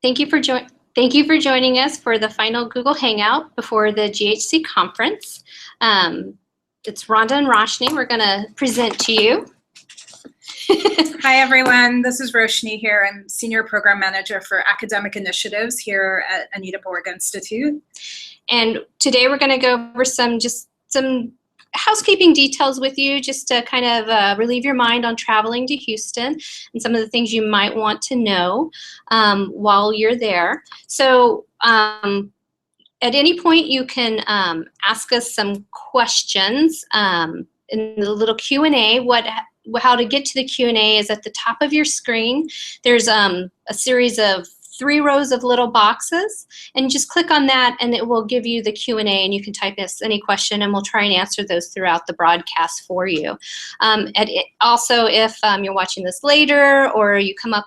Thank you for joining us for the final Google Hangout before the GHC conference. It's Rhonda and Roshni. We're going to present to you. Hi everyone, this is Roshni here. I'm Senior Program Manager for Academic Initiatives here at Anita Borg Institute. And today we're going to go over some housekeeping details with you, just to kind of relieve your mind on traveling to Houston and some of the things you might want to know while you're there. So at any point you can ask us some questions in the little Q&A. How to get to the Q&A is at the top of your screen. There's a series of 3 rows of little boxes, and just click on that and it will give you the Q&A, and you can type us any question and we'll try and answer those throughout the broadcast for you. Also, if you're watching this later or you come up,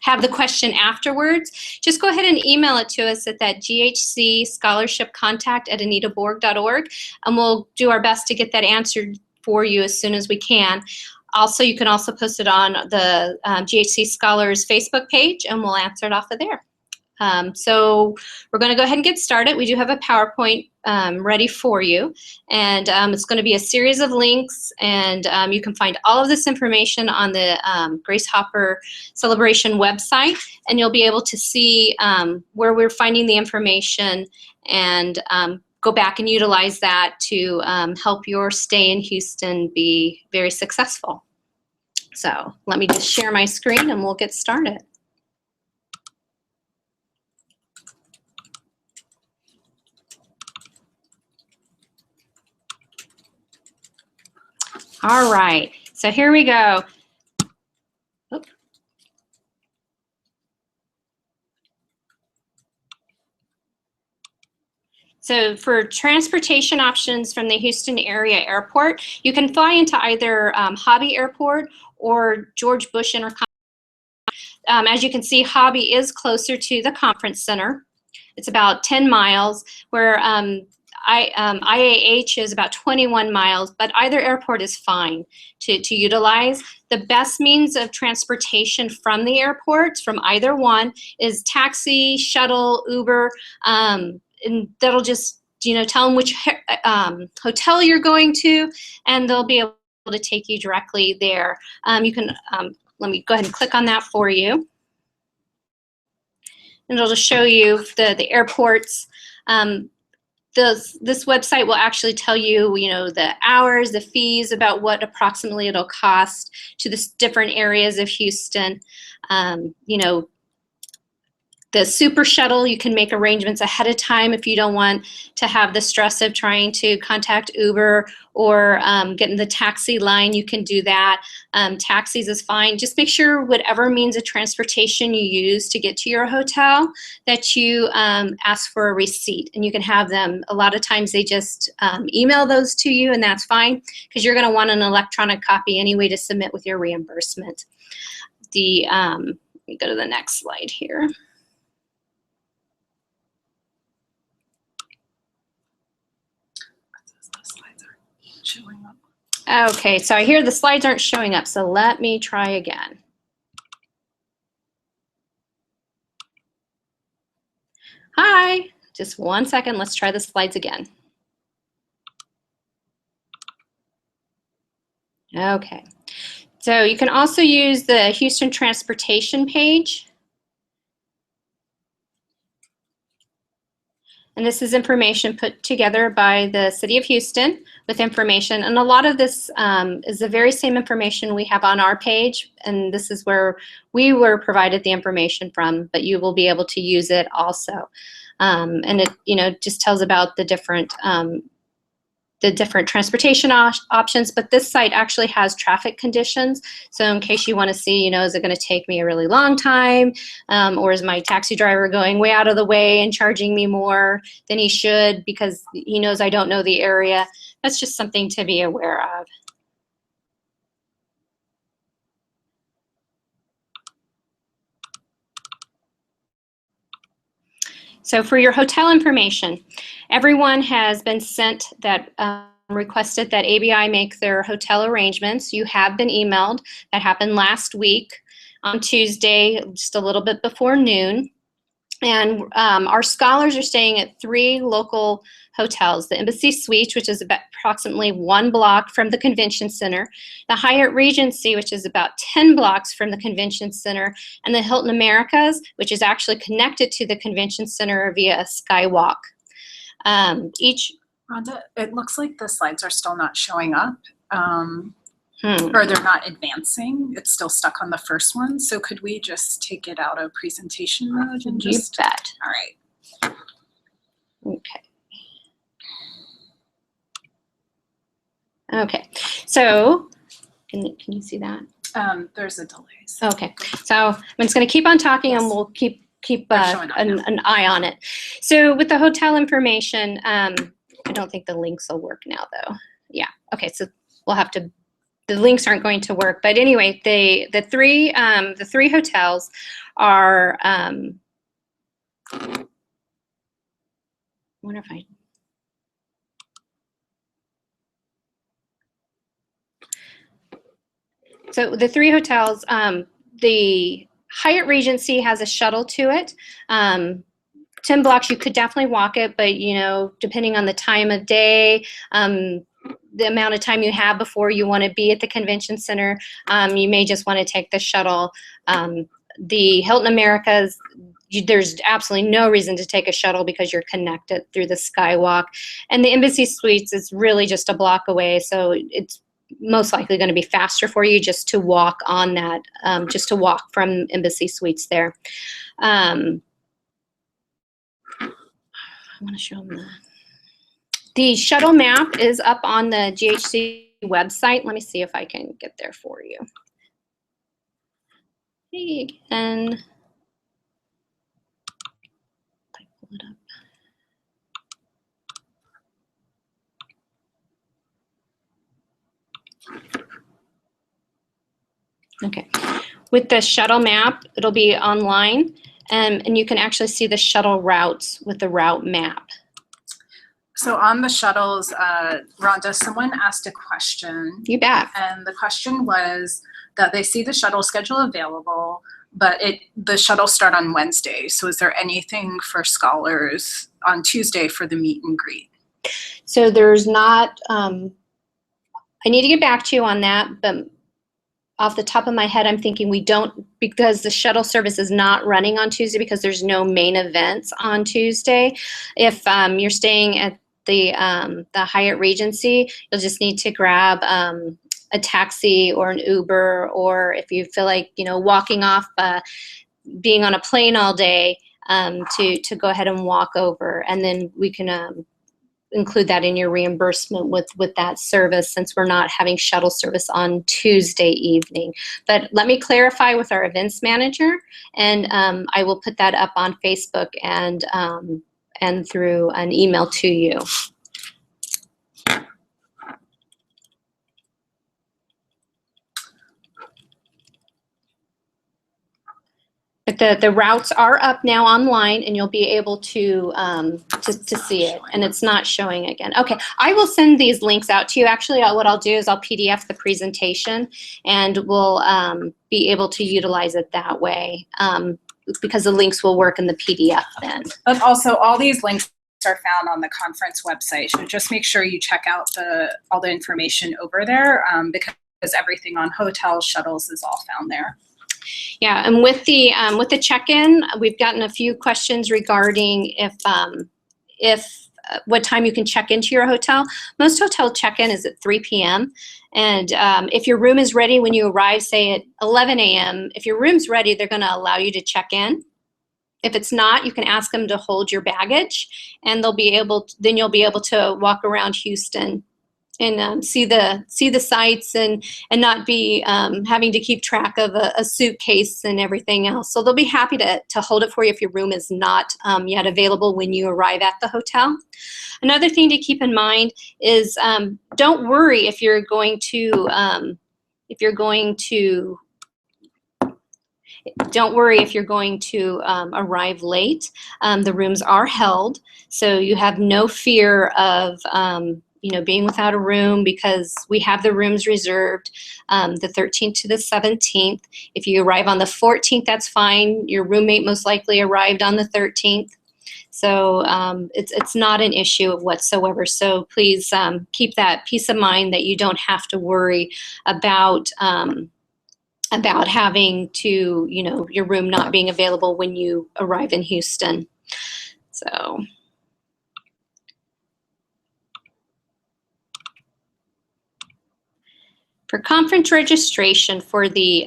have the question afterwards, just go ahead and email it to us at that ghcscholarshipcontact@anitaborg.org, and we'll do our best to get that answered for you as soon as we can. Also, you can also post it on the GHC Scholars Facebook page, and we'll answer it off of there. So we're going to go ahead and get started. We do have a PowerPoint ready for you, and it's going to be a series of links, and you can find all of this information on the Grace Hopper Celebration website, and you'll be able to see where we're finding the information and go back and utilize that to help your stay in Houston be very successful. So let me just share my screen and we'll get started. All right, so here we go. So for transportation options from the Houston area airport, you can fly into either Hobby Airport or George Bush Intercontinental. As you can see, Hobby is closer to the conference center. It's about 10 miles, where IAH is about 21 miles, but either airport is fine to utilize. The best means of transportation from the airports, from either one, is taxi, shuttle, Uber, and that'll just, tell them which hotel you're going to, and they'll be able to take you directly there. You can, let me go ahead and click on that for you. And it'll just show you the airports. This website will actually tell you, the hours, the fees, about what approximately it'll cost to the different areas of Houston. The Super Shuttle, you can make arrangements ahead of time if you don't want to have the stress of trying to contact Uber or get in the taxi line. You can do that. Taxis is fine. Just make sure whatever means of transportation you use to get to your hotel, that you ask for a receipt, and you can have them. A lot of times they just email those to you, and that's fine, because you're going to want an electronic copy anyway to submit with your reimbursement. Let me go to the next slide here. Showing up. Okay, so I hear the slides aren't showing up, so let me try again. Hi, just 1 second, let's try the slides again. Okay, so you can also use the Houston Transportation page. And this is information put together by the City of Houston with information. And a lot of this is the very same information we have on our page. And this is where we were provided the information from, but you will be able to use it also. And it, just tells about the different transportation options, but this site actually has traffic conditions. So in case you want to see, is it going to take me a really long time, or is my taxi driver going way out of the way and charging me more than he should because he knows I don't know the area? That's just something to be aware of. So for your hotel information, everyone has been sent that requested that ABI make their hotel arrangements. You have been emailed. That happened last week. on Tuesday, just a little bit before noon. And our scholars are staying at 3 local hotels: the Embassy Suites, which is about approximately 1 block from the convention center, the Hyatt Regency, which is about 10 blocks from the convention center, and the Hilton Americas, which is actually connected to the convention center via a skywalk. Rhonda, it looks like the slides are still not showing up. Or they're not advancing. It's still stuck on the first one. So could we just take it out of presentation mode and just... You bet. All right. Okay. Okay. So can you see that? There's a delay. Okay. So I'm just going to keep on talking, and we'll keep an eye on it. So with the hotel information, I don't think the links will work now, though. Yeah. Okay. So we'll have to. The links aren't going to work, but anyway, the three hotels are. I wonder if I. So the 3 hotels, the Hyatt Regency has a shuttle to it. 10 blocks, you could definitely walk it, but depending on the time of day, the amount of time you have before you want to be at the convention center, you may just want to take the shuttle. The Hilton Americas, there's absolutely no reason to take a shuttle because you're connected through the skywalk. And the Embassy Suites is really just a block away, so it's most likely going to be faster for you just to walk on that, just to walk from Embassy Suites there. I want to show them the shuttle map is up on the GHC website. Let me see if I can get there for you. Hey again. I pull it up. Okay. With the shuttle map, it'll be online, and you can actually see the shuttle routes with the route map. So on the shuttles, Rhonda, someone asked a question. You bet. And the question was that they see the shuttle schedule available, but the shuttles start on Wednesday. So is there anything for scholars on Tuesday for the meet and greet? So there's not, I need to get back to you on that, but off the top of my head, I'm thinking we don't, because the shuttle service is not running on Tuesday because there's no main events on Tuesday. If you're staying at the Hyatt Regency, you'll just need to grab a taxi or an Uber, or if you feel like walking off, being on a plane all day, to go ahead and walk over, and then we can include that in your reimbursement with that service, since we're not having shuttle service on Tuesday evening. But let me clarify with our events manager, and I will put that up on Facebook and through an email to you. But the routes are up now online, and you'll be able to see it, and it's not showing again. Okay, I will send these links out to you. Actually, what I'll do is I'll PDF the presentation, and we'll be able to utilize it that way, because the links will work in the PDF then. But also, all these links are found on the conference website, so just make sure you check out all the information over there, because everything on hotels, shuttles is all found there. Yeah, and with the check-in, we've gotten a few questions regarding what time you can check into your hotel. Most hotel check-in is at 3 p.m. And if your room is ready when you arrive, say at 11 a.m., if your room's ready, they're going to allow you to check in. If it's not, you can ask them to hold your baggage, and then you'll be able to walk around Houston and see the sights and not be having to keep track of a suitcase and everything else. So they'll be happy to hold it for you if your room is not yet available when you arrive at the hotel. Another thing to keep in mind is don't worry if you're going to arrive late. The rooms are held, so you have no fear of being without a room, because we have the rooms reserved the 13th to the 17th. If you arrive on the 14th, that's fine. Your roommate most likely arrived on the 13th. So it's not an issue whatsoever. So please keep that peace of mind that you don't have to worry about having to, your room not being available when you arrive in Houston. So. For conference registration for the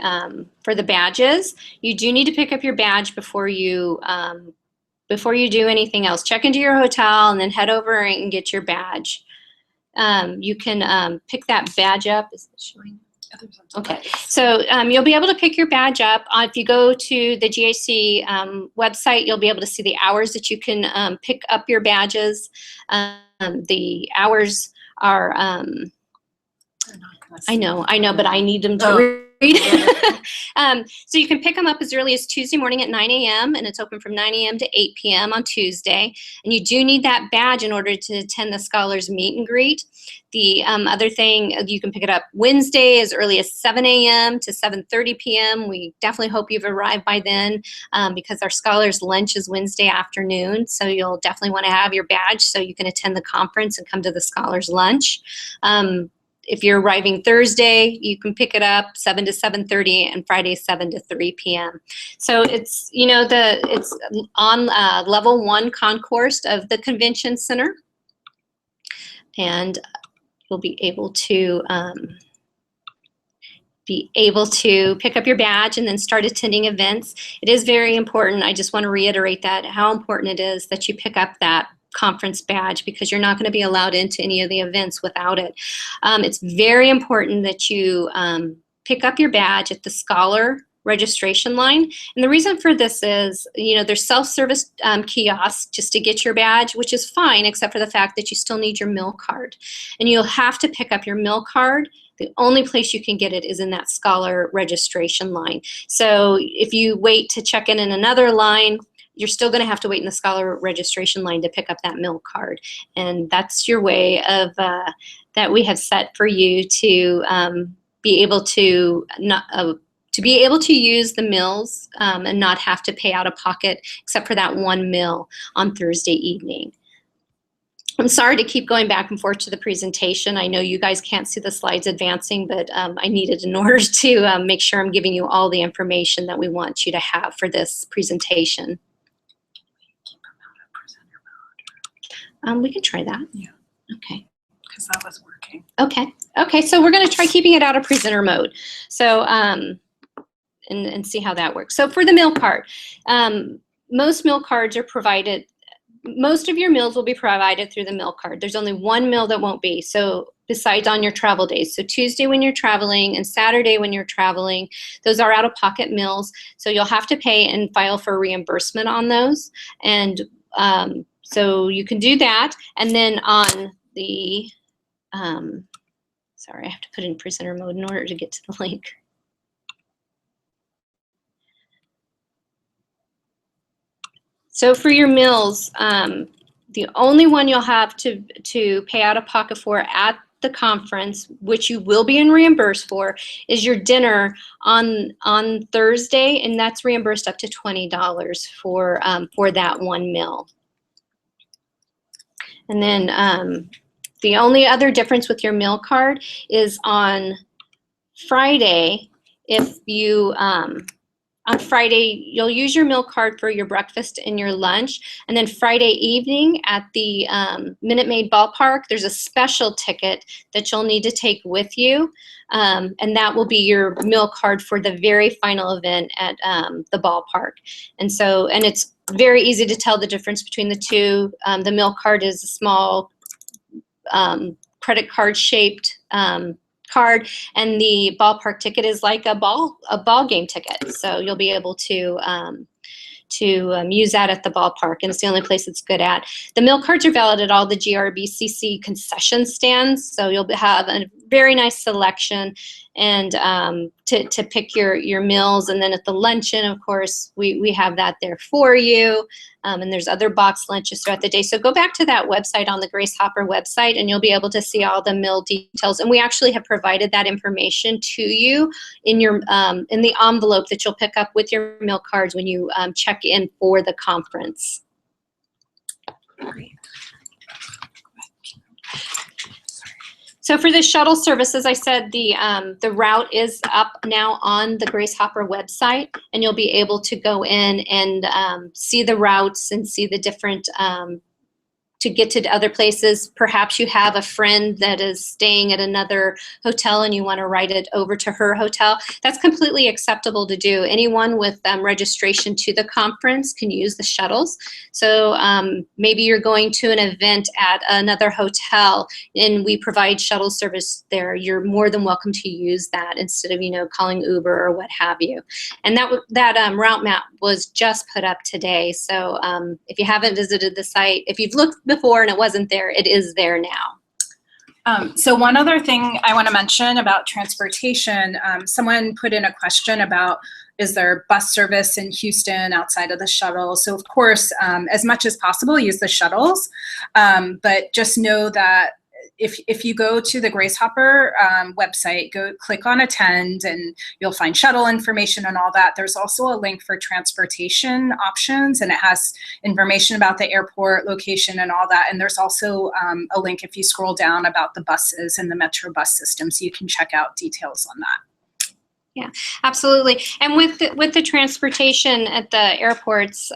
badges, you do need to pick up your badge before you do anything else. Check into your hotel and then head over and get your badge. You can pick that badge up. Is it showing? Okay, so you'll be able to pick your badge up. If you go to the GAC website, you'll be able to see the hours that you can pick up your badges. The hours are, I know, but I need them to read. So you can pick them up as early as Tuesday morning at 9 a.m. and it's open from 9 a.m. to 8 p.m. on Tuesday. And you do need that badge in order to attend the Scholars Meet and Greet. The other thing, you can pick it up Wednesday as early as 7 a.m. to 7:30 p.m. We definitely hope you've arrived by then because our Scholars Lunch is Wednesday afternoon. So you'll definitely want to have your badge so you can attend the conference and come to the Scholars Lunch. If you're arriving Thursday, you can pick it up 7 to 7:30 and Friday 7 to 3 p.m. So it's, it's on level 1 concourse of the convention center. And you'll be able to pick up your badge and then start attending events. It is very important. I just want to reiterate that, how important it is that you pick up that conference badge, because you're not going to be allowed into any of the events without it. It's very important that you pick up your badge at the Scholar registration line. And the reason for this is, there's self-service kiosks just to get your badge, which is fine, except for the fact that you still need your meal card. And you'll have to pick up your meal card. The only place you can get it is in that Scholar registration line. So if you wait to check in another line, you're still going to have to wait in the Scholar registration line to pick up that meal card. And that's your way of that we have set for you to be able to use the meals and not have to pay out of pocket except for that one meal on Thursday evening. I'm sorry to keep going back and forth to the presentation. I know you guys can't see the slides advancing, but I needed in order to make sure I'm giving you all the information that we want you to have for this presentation. We can try that. Yeah. Okay. Because that was working. Okay. Okay. So we're going to try keeping it out of presenter mode. So and see how that works. So for the meal card, most meal cards are provided. Most of your meals will be provided through the meal card. There's only one meal that won't be. So besides on your travel days. So Tuesday when you're traveling and Saturday when you're traveling, those are out-of-pocket meals. So you'll have to pay and file for reimbursement on those. And so you can do that. And then on the, sorry, I have to put it in presenter mode in order to get to the link. So for your meals, the only one you'll have to pay out of pocket for at the conference, which you will be reimbursed for, is your dinner on Thursday, and that's reimbursed up to $20 for that one meal. And then the only other difference with your meal card is on Friday, if you on Friday, you'll use your meal card for your breakfast and your lunch. And then Friday evening at the Minute Maid Ballpark, there's a special ticket that you'll need to take with you. And that will be your meal card for the very final event at the ballpark. And so, and it's very easy to tell the difference between the two. The meal card is a small credit card shaped card, and the ballpark ticket is like a ball game ticket. So you'll be able to use that at the ballpark, and it's the only place it's good at. The meal cards are valid at all the GRBCC concession stands, so you'll have a very nice selection. and to pick your meals. And then at the luncheon, of course, we have that there for you. And there's other box lunches throughout the day. So go back to that website on the Grace Hopper website, and you'll be able to see all the meal details. And we actually have provided that information to you in your in the envelope that you'll pick up with your meal cards when you check in for the conference. Great. So for the shuttle service, as I said, the route is up now on the Grace Hopper website, and you'll be able to go in and see the routes and see the different to get to other places. Perhaps you have a friend that is staying at another hotel and you want to ride it over to her hotel. That's completely acceptable to do. Anyone with registration to the conference can use the shuttles. So maybe you're going to an event at another hotel and we provide shuttle service there. You're more than welcome to use that instead of, calling Uber or what have you. And that route map was just put up today. So if you haven't visited the site, if you've looked before and it wasn't there, it is there now. So one other thing I want to mention about transportation, someone put in a question about, is there bus service in Houston outside of the shuttle? So of course, as much as possible, use the shuttles, but just know that if you go to the Grace Hopper website, click on attend, and you'll find shuttle information and all that. There's also a link for transportation options, and it has information about the airport location and all that. And there's also a link if you scroll down about the buses and the Metro bus system, so you can check out details on that. Yeah, absolutely. And with the transportation at the airports,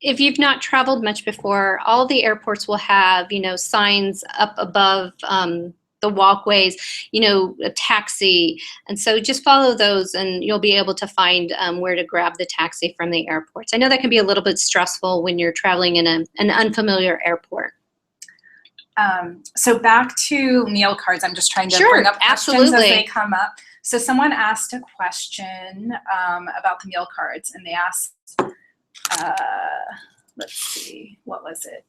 if you've not traveled much before, all the airports will have, signs up above the walkways, a taxi. And so just follow those and you'll be able to find where to grab the taxi from the airports. I know that can be a little bit stressful when you're traveling in an unfamiliar airport. So back to meal cards. I'm just trying to bring up questions as they come up. So someone asked a question about the meal cards, and they asked, let's see, what was it?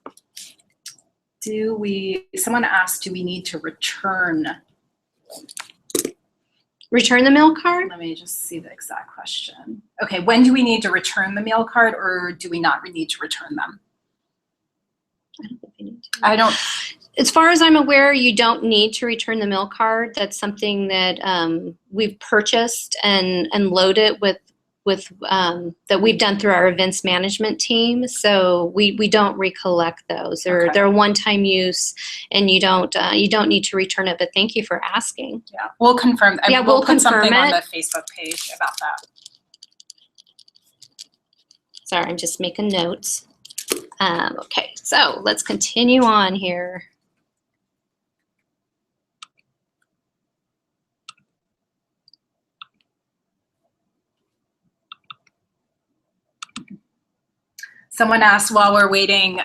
Someone asked, do we need to return the meal card? Let me just see the exact question. Okay, when do we need to return the meal card, or do we not need to return them? I don't think we need to. As far as I'm aware, you don't need to return the meal card. That's something that we've purchased and loaded with that we've done through our events management team. So we don't recollect those. They're a one-time use, and you don't need to return it. But thank you for asking. Yeah, we'll confirm. Yeah, we'll put confirm something it on the Facebook page about that. Sorry, I'm just making notes. Okay, so let's continue on here. Someone asked while we're waiting,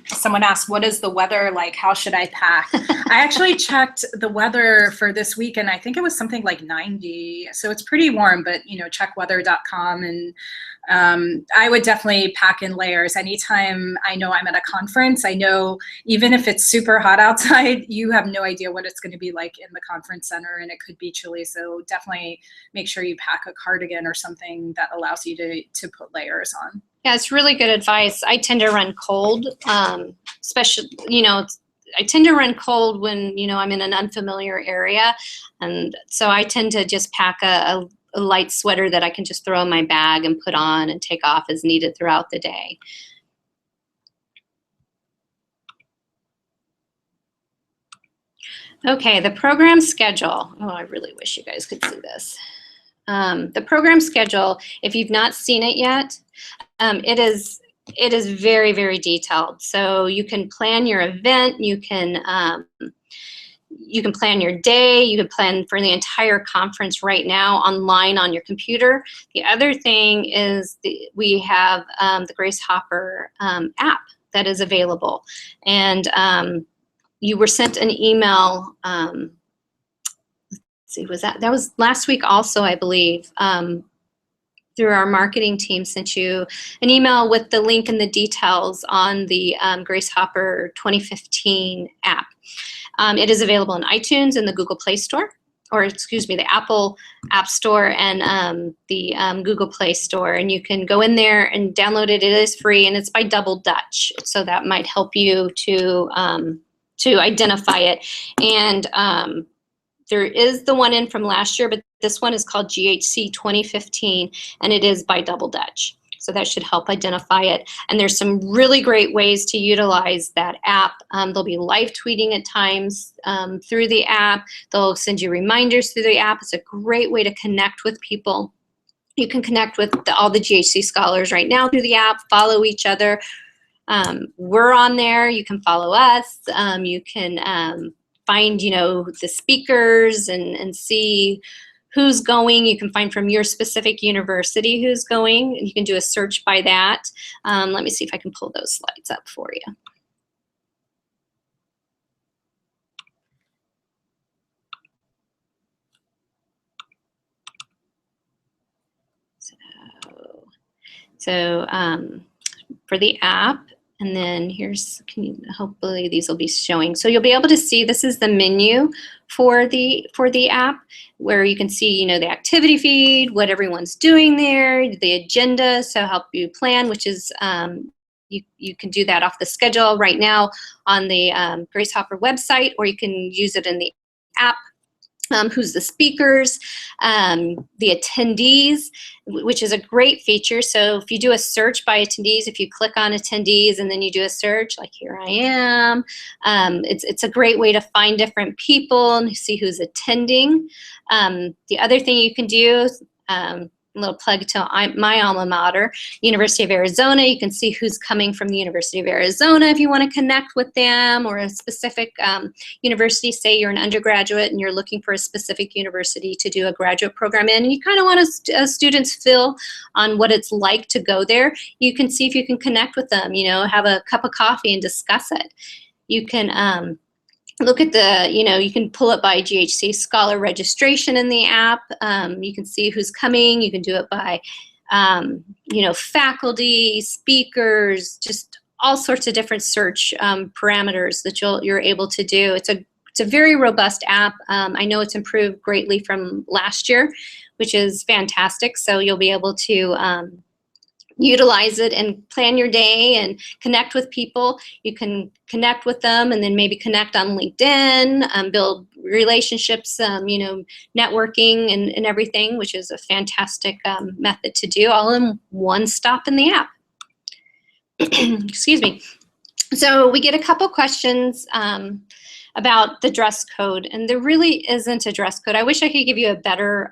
someone asked, what is the weather like? How should I pack? I actually checked the weather for this week, and I think it was something like 90. So it's pretty warm, but check weather.com. And I would definitely pack in layers. Anytime I know I'm at a conference, I know even if it's super hot outside, you have no idea what it's going to be like in the conference center, and it could be chilly. So definitely make sure you pack a cardigan or something that allows you to put layers on. Yeah, it's really good advice. I tend to run cold, especially, I tend to run cold when, I'm in an unfamiliar area. And so I tend to just pack a light sweater that I can just throw in my bag and put on and take off as needed throughout the day. Okay, the program schedule. Oh, I really wish you guys could see this. The program schedule, if you've not seen it yet, it is very, very detailed. So you can plan your event, you can plan your day, you can plan for the entire conference right now online on your computer. The other thing is we have the Grace Hopper app that is available. And you were sent an email, let's see, that was last week also, I believe, through our marketing team sent you an email with the link and the details on the Grace Hopper 2015 app. It is available in iTunes and the Google Play Store, or excuse me, the Apple App Store and the Google Play Store. And you can go in there and download it. It is free, and it's by Double Dutch. So that might help you to identify it. And there is the one in from last year, but this one is called GHC 2015, and it is by Double Dutch. So that should help identify it. And there's some really great ways to utilize that app. They'll be live tweeting at times through the app. They'll send you reminders through the app. It's a great way to connect with people. You can connect with all the GHC scholars right now through the app, follow each other. We're on there. You can follow us. You can find, the speakers and see who's going. You can find from your specific university who's going. You can do a search by that. Let me see if I can pull those slides up for you. So for the app, and then hopefully these will be showing. So you'll be able to see, this is the menu for the app, where you can see, the activity feed, what everyone's doing there, the agenda, so help you plan, which is, you can do that off the schedule right now on the Grace Hopper website, or you can use it in the app. Who's the speakers, the attendees, which is a great feature. So if you do a search by attendees, if you click on attendees and then you do a search, like here I am, it's a great way to find different people and see who's attending. The other thing you can do, a little plug to my alma mater, University of Arizona. You can see who's coming from the University of Arizona if you want to connect with them, or a specific university. Say you're an undergraduate and you're looking for a specific university to do a graduate program in, and you kind of want students feel on what it's like to go there. You can see if you can connect with them, have a cup of coffee and discuss it. You can look at you can pull it by GHC Scholar registration in the app. You can see who's coming. You can do it by, faculty, speakers, just all sorts of different search parameters that you're able to do. It's a very robust app. I know it's improved greatly from last year, which is fantastic. So you'll be able to utilize it and plan your day and connect with people. You can connect with them and then maybe connect on LinkedIn, build relationships, networking and everything, which is a fantastic method to do, all in one stop in the app. Excuse me. So we get a couple questions about the dress code, and there really isn't a dress code. I wish I could give you a better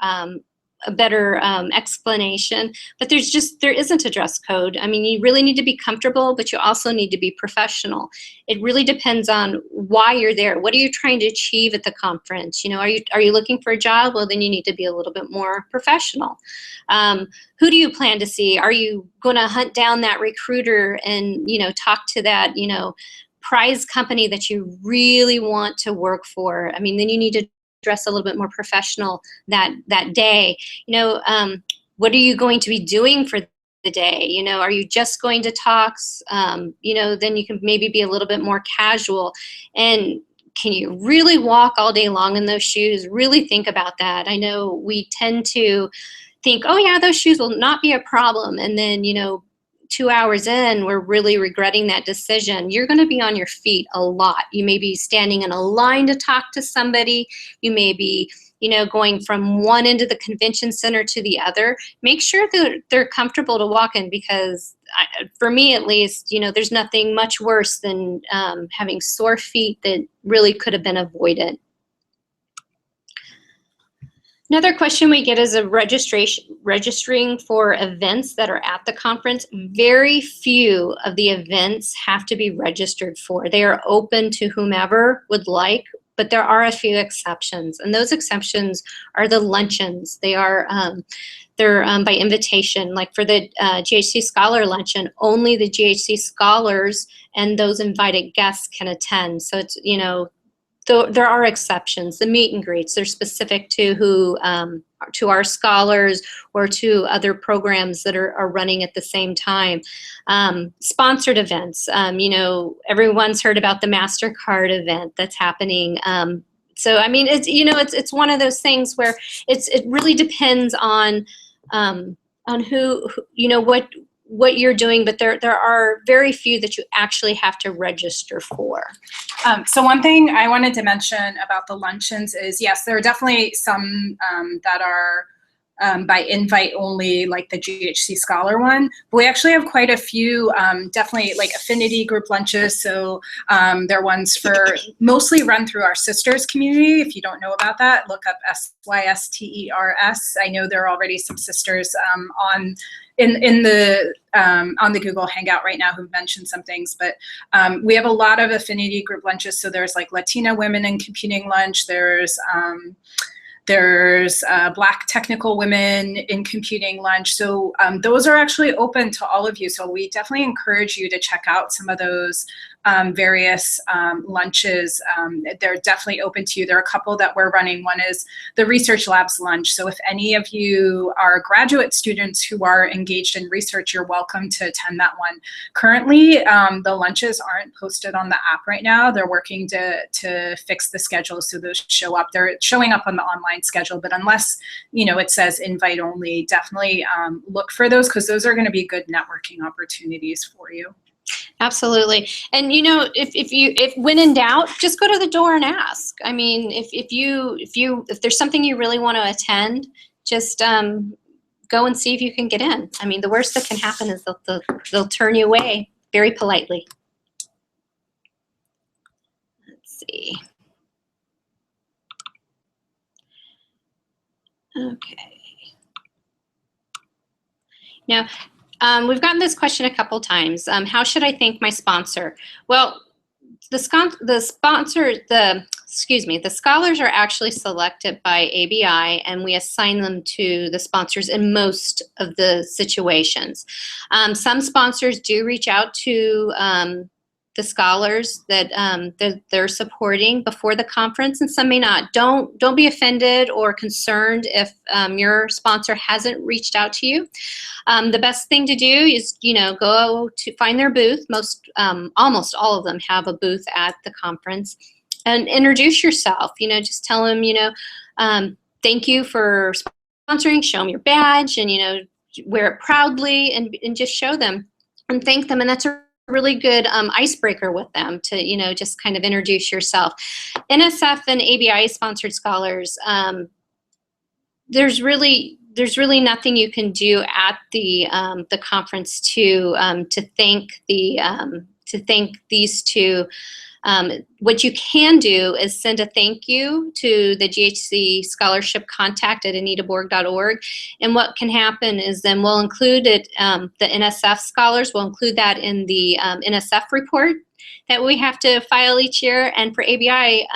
explanation, but there isn't a dress code. I mean, you really need to be comfortable, but you also need to be professional. It really depends on why you're there. What are you trying to achieve at the conference? Are you looking for a job? Well, then you need to be a little bit more professional. Who do you plan to see? Are you going to hunt down that recruiter and talk to that prize company that you really want to work for? I mean, then you need to dress a little bit more professional that day. What are you going to be doing for the day? Are you just going to talks? Then you can maybe be a little bit more casual. And can you really walk all day long in those shoes? Really think about that. I know we tend to think, oh yeah, those shoes will not be a problem. And then, 2 hours in, we're really regretting that decision. You're going to be on your feet a lot. You may be standing in a line to talk to somebody. You may be, going from one end of the convention center to the other. Make sure that they're comfortable to walk in, because for me at least, there's nothing much worse than having sore feet that really could have been avoided. Another question we get is registering for events that are at the conference. Very few of the events have to be registered for. They are open to whomever would like, but there are a few exceptions. And those exceptions are the luncheons. They're by invitation. Like for the GHC Scholar Luncheon, only the GHC Scholars and those invited guests can attend. So it's, there are exceptions. The meet and greets, they're specific to to our scholars or to other programs that are running at the same time. Sponsored events, everyone's heard about the MasterCard event that's happening. So I mean, it's, you know, it's one of those things where it really depends on who, you know, what you're doing, but there are very few that you actually have to register for. So one thing I wanted to mention about the luncheons is, yes, there are definitely some that are by invite only, like the GHC Scholar one. But we actually have quite a few, definitely like affinity group lunches. So they're ones for mostly run through our sisters community. If you don't know about that, look up SYSTERS. I know there are already some sisters on the Google Hangout right now who've mentioned some things, but we have a lot of affinity group lunches. So there's like Latina Women in Computing lunch. There's Black Technical Women in Computing lunch. So those are actually open to all of you. So we definitely encourage you to check out some of those various lunches. They're definitely open to you. There are a couple that we're running. One is the Research Labs lunch. So if any of you are graduate students who are engaged in research, you're welcome to attend that one. Currently, the lunches aren't posted on the app right now. They're working to fix the schedule so those show up. They're showing up on the online schedule, but unless, you know, it says invite only, definitely look for those, because those are going to be good networking opportunities for you. Absolutely. And you know, if when in doubt, just go to the door and ask. I mean, if there's something you really want to attend, just go and see if you can get in. I mean, the worst that can happen is they'll turn you away very politely. Let's see. Okay. Now, we've gotten this question a couple times. How should I thank my sponsor? Well, the scholars are actually selected by ABI, and we assign them to the sponsors in most of the situations. Some sponsors do reach out to the scholars that they're supporting before the conference, and some may not. Don't be offended or concerned if your sponsor hasn't reached out to you. The best thing to do is, you know, go to find their booth. Almost all of them have a booth at the conference, and introduce yourself. You know, just tell them, you know, thank you for sponsoring. Show them your badge, and, you know, wear it proudly, and just show them and thank them. And that's a really good icebreaker with them to, you know, just kind of introduce yourself. NSF and ABI sponsored scholars, there's really nothing you can do at the conference to thank these two. What you can do is send a thank you to the GHC scholarship contact at anitaborg.org. And what can happen is then we'll include it, the NSF scholars, we'll include that in the NSF report that we have to file each year. And for ABI,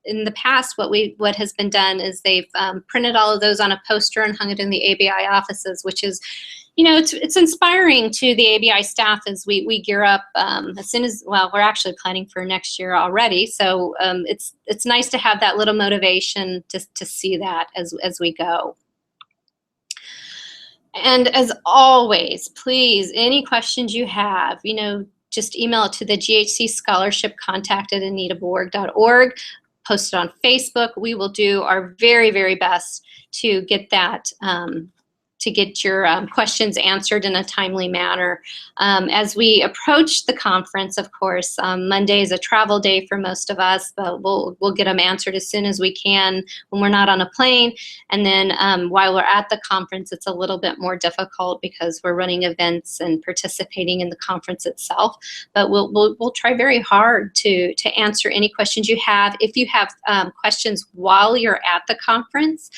in the past, what has been done is they've printed all of those on a poster and hung it in the ABI offices, which is, you know, it's inspiring to the ABI staff as we gear up as soon as, well, we're actually planning for next year already. So it's nice to have that little motivation to see that as we go. And as always, please, any questions you have, you know, just email it to the GHC scholarship contact at anitaborg.org. Post it on Facebook. We will do our very, very best to get that, to get your questions answered in a timely manner. As we approach the conference, of course, Monday is a travel day for most of us, but we'll get them answered as soon as we can when we're not on a plane. And then while we're at the conference, it's a little bit more difficult because we're running events and participating in the conference itself. But we'll try very hard to answer any questions you have. If you have questions while you're at the conference,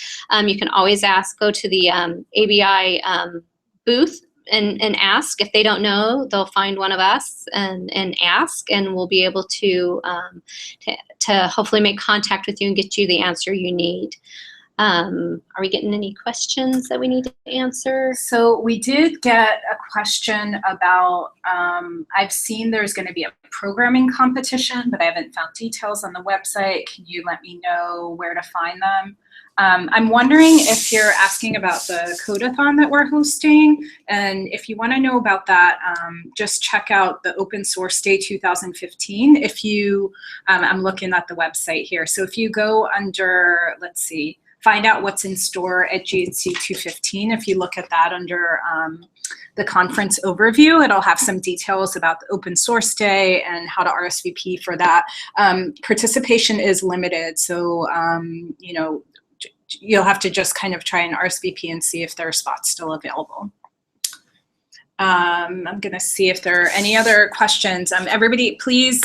you can always go to the ABI booth and ask. If they don't know, they'll find one of us and ask, and we'll be able to hopefully make contact with you and get you the answer you need. Are we getting any questions that we need to answer? So we did get a question about, I've seen there's going to be a programming competition, but I haven't found details on the website. Can you let me know where to find them? I'm wondering if you're asking about the Codathon that we're hosting, and if you want to know about that, just check out the Open Source Day 2015. If you, I'm looking at the website here. So if you go under, let's see, find out what's in store at GHC 215, if you look at that under the conference overview, it'll have some details about the Open Source Day and how to RSVP for that. Participation is limited, so you know, you'll have to just kind of try and RSVP and see if there are spots still available. I'm going to see if there are any other questions. Everybody, please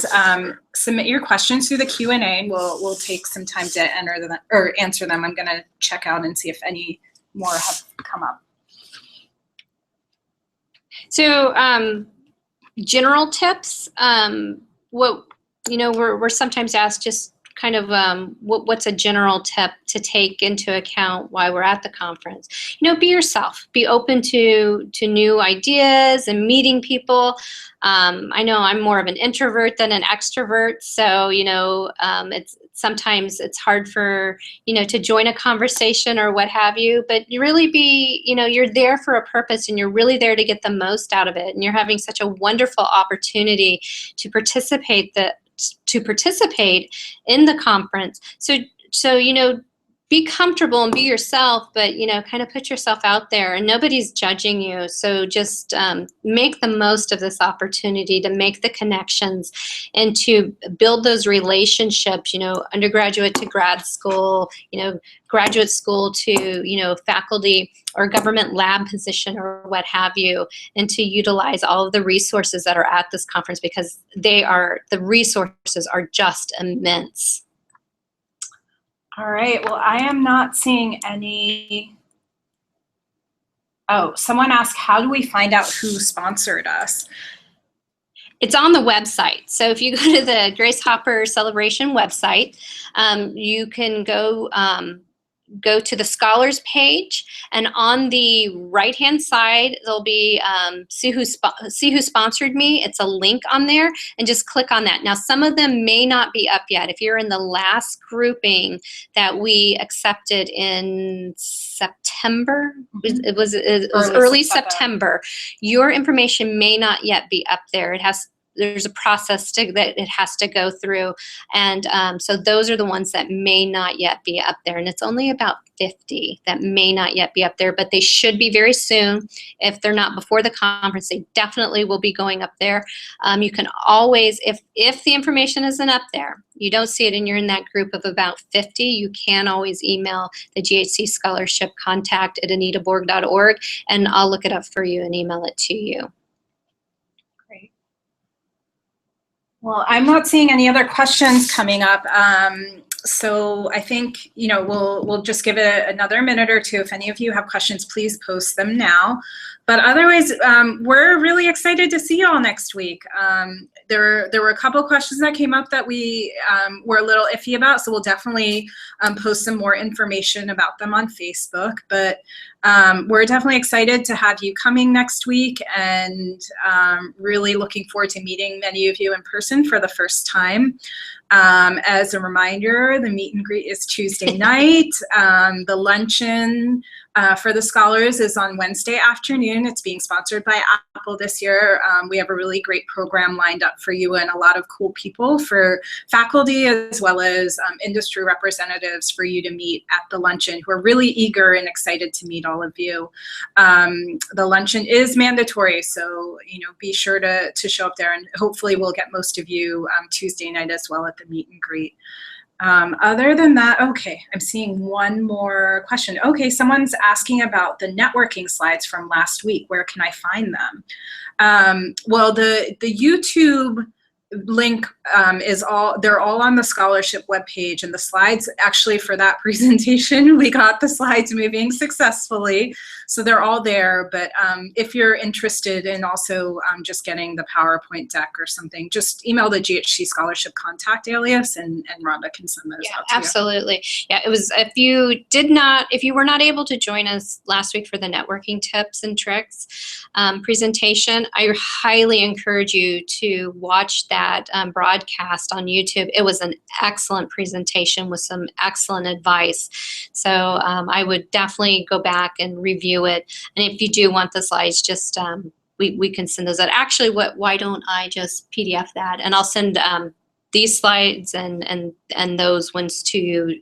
submit your questions through the Q&A, and we'll take some time to enter them or answer them. I'm going to check out and see if any more have come up. So general tips, what, you know, we're sometimes asked just kind of what's a general tip to take into account while we're at the conference. You know, be yourself. Be open to new ideas and meeting people. I know I'm more of an introvert than an extrovert, so you know, sometimes it's hard for, you know, to join a conversation or what have you. But you really be, you know, you're there for a purpose, and you're really there to get the most out of it. And you're having such a wonderful opportunity to participate in the conference. So you know, be comfortable and be yourself, but you know, kind of put yourself out there, and nobody's judging you. So just make the most of this opportunity to make the connections and to build those relationships, you know, undergraduate to grad school, you know, graduate school to, you know, faculty or government lab position or what have you, and to utilize all of the resources that are at this conference, because the resources are just immense. All right, well, I am not seeing any. Oh, someone asked, how do we find out who sponsored us? It's on the website. So if you go to the Grace Hopper Celebration website, you can go to the scholars page, and on the right-hand side, there'll be see who sponsored me. It's a link on there, and just click on that. Now, some of them may not be up yet. If you're in the last grouping that we accepted in September, it was early September, your information may not yet be up there. There's a process that it has to go through, and so those are the ones that may not yet be up there, and it's only about 50 that may not yet be up there, but they should be very soon. If they're not before the conference, they definitely will be going up there. You can always, if the information isn't up there, you don't see it and you're in that group of about 50, you can always email the GHC Scholarship contact@anitaborg.org, and I'll look it up for you and email it to you. Well, I'm not seeing any other questions coming up. So I think, you know, we'll just give it another minute or two. If any of you have questions, please post them now. But otherwise, we're really excited to see you all next week. There were a couple questions that came up that we were a little iffy about, so we'll definitely post some more information about them on Facebook. But we're definitely excited to have you coming next week, and really looking forward to meeting many of you in person for the first time. As a reminder, the meet and greet is Tuesday night. The luncheon for the scholars is on Wednesday afternoon. It's being sponsored by Apple this year. We have a really great program lined up for you, and a lot of cool people for faculty as well as industry representatives for you to meet at the luncheon, who are really eager and excited to meet all of you. The luncheon is mandatory, so you know, be sure to show up there, and hopefully we'll get most of you Tuesday night as well at the meet and greet. Other than that, okay, I'm seeing one more question. Okay, someone's asking about the networking slides from last week. Where can I find them? Well, the YouTube link they're all on the scholarship webpage, and the slides actually for that presentation, we got the slides moving successfully, so they're all there. But if you're interested in also just getting the PowerPoint deck or something, just email the GHC Scholarship contact alias, and Rhonda can send those out to absolutely. You. Yeah, it was, if you were not able to join us last week for the networking tips and tricks presentation, I highly encourage you to watch that that broadcast on YouTube. It was an excellent presentation with some excellent advice. So I would definitely go back and review it. And if you do want the slides, just we can send those out. Actually, why don't I just PDF that, and I'll send these slides and those ones to you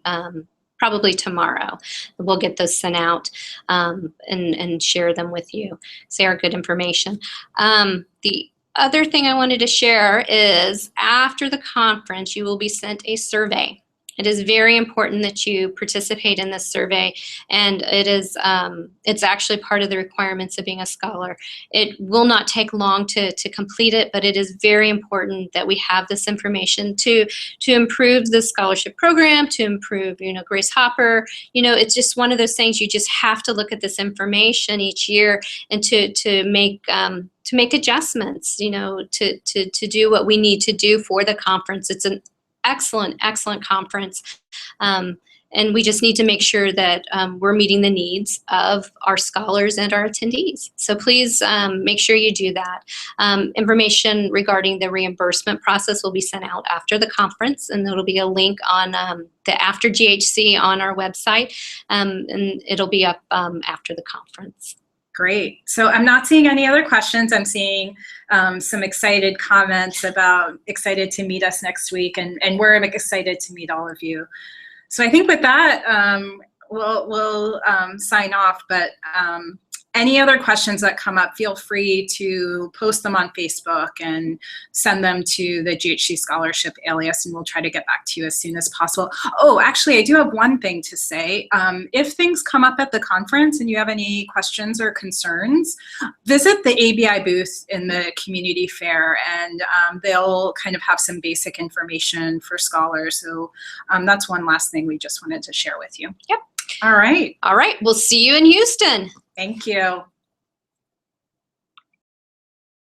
probably tomorrow. We'll get those sent out and share them with you. So they are good information. The other thing I wanted to share is after the conference, you will be sent a survey. It is very important that you participate in this survey, and it's actually part of the requirements of being a scholar. It will not take long to complete it, but it is very important that we have this information to improve the scholarship program, to improve, Grace Hopper. It's just one of those things you just have to look at this information each year and to make adjustments, to do what we need to do for the conference. It's an excellent conference. And we just need to make sure that we're meeting the needs of our scholars and our attendees. So please make sure you do that. Information regarding the reimbursement process will be sent out after the conference, and there'll be a link on the After GHC on our website, and it'll be up after the conference. Great. So I'm not seeing any other questions. I'm seeing some excited comments about excited to meet us next week, and we're excited to meet all of you. So I think with that, we'll sign off, but any other questions that come up, feel free to post them on Facebook and send them to the GHC Scholarship alias, and we'll try to get back to you as soon as possible. Oh, actually, I do have one thing to say. If things come up at the conference and you have any questions or concerns, visit the ABI booth in the community fair, and they'll kind of have some basic information for scholars. So that's one last thing we just wanted to share with you. Yep. All right. All right. We'll see you in Houston. Thank you.